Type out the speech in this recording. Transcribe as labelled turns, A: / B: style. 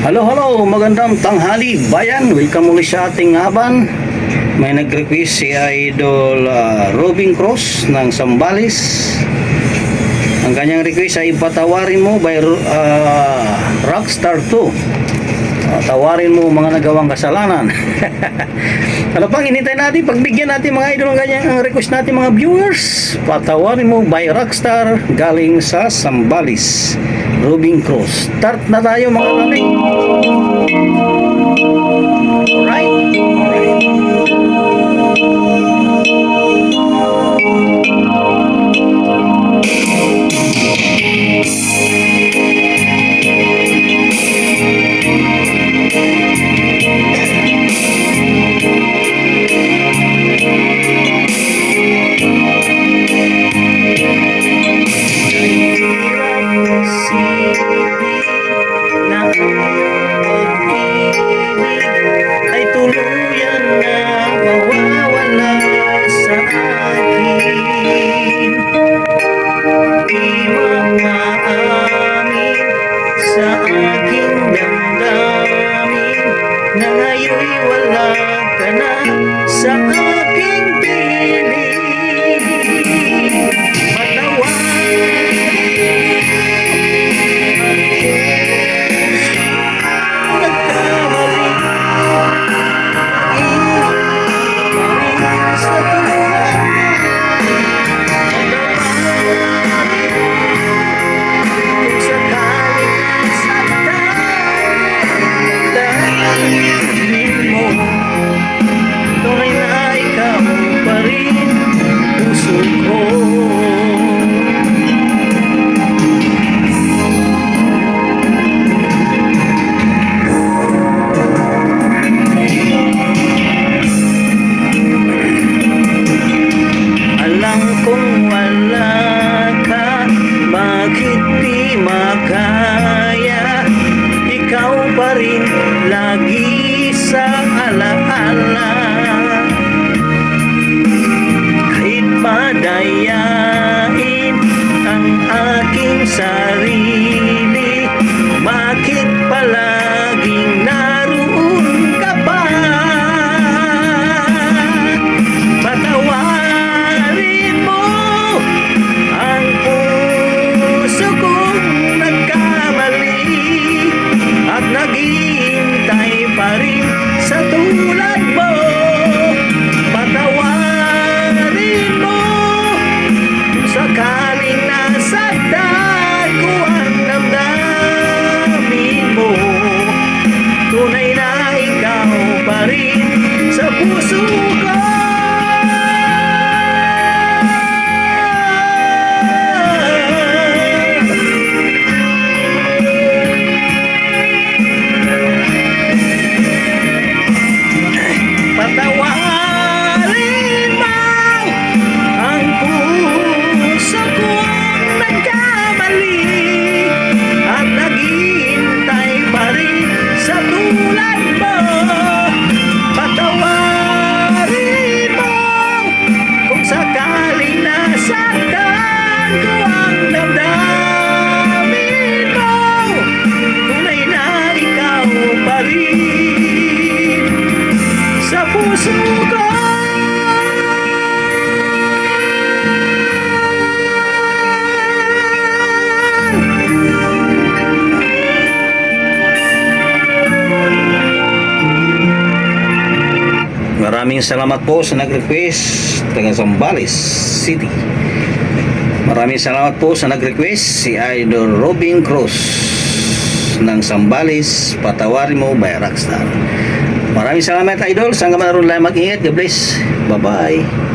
A: Hello, magandang tanghali bayan. Welcome muli sa ating haban. May nag-request si Idol Robin Cross ng Sambales. Ang kanyang request ay patawarin mo by Rockstar 2. Tawarin mo mga nagawang kasalanan. Ano pang inintay natin? Pagbigyan natin mga idol ng kanyang request natin mga viewers. Patawarin mo by Rockstar galing sa Sambales. Robin Cross. Start na tayo mga kami. Alright. Ay tuluyan na mawawala sa akin. Di mamaamin sa aking damdamin na ngayon'y wala ka na sa aking piling. Kung wala ka, bakit di makaya? Ikaw pa rin lagi sa alaala. Kahit padayain ang aking sarili, bakit palaging naroon ka pa? Patawarin mo ang puso kong nagkamali at naghihintay pa rin sa tulad mo. Patawarin mo kung sakaling nasaktan ko ang damdamin mo. Tunay na ikaw pa rin sa puso ko. Patawarin mo ang puso kong nagkamali at naghihintay pa rin sa tulad mo. Patawarin mo kung sakaling nasaktan ko ang damdamin mo. Tunay na ikaw pa rin sa puso ko. Maraming salamat po sa nag-request taga Zambales City. Maraming salamat po sa nag-request si Idol Robin Cross ng Zambales. Patawarin mo by Rockstar. Maraming salamat idol. Saan ka man naroon lang mag-ingat. God bless. Bye-bye.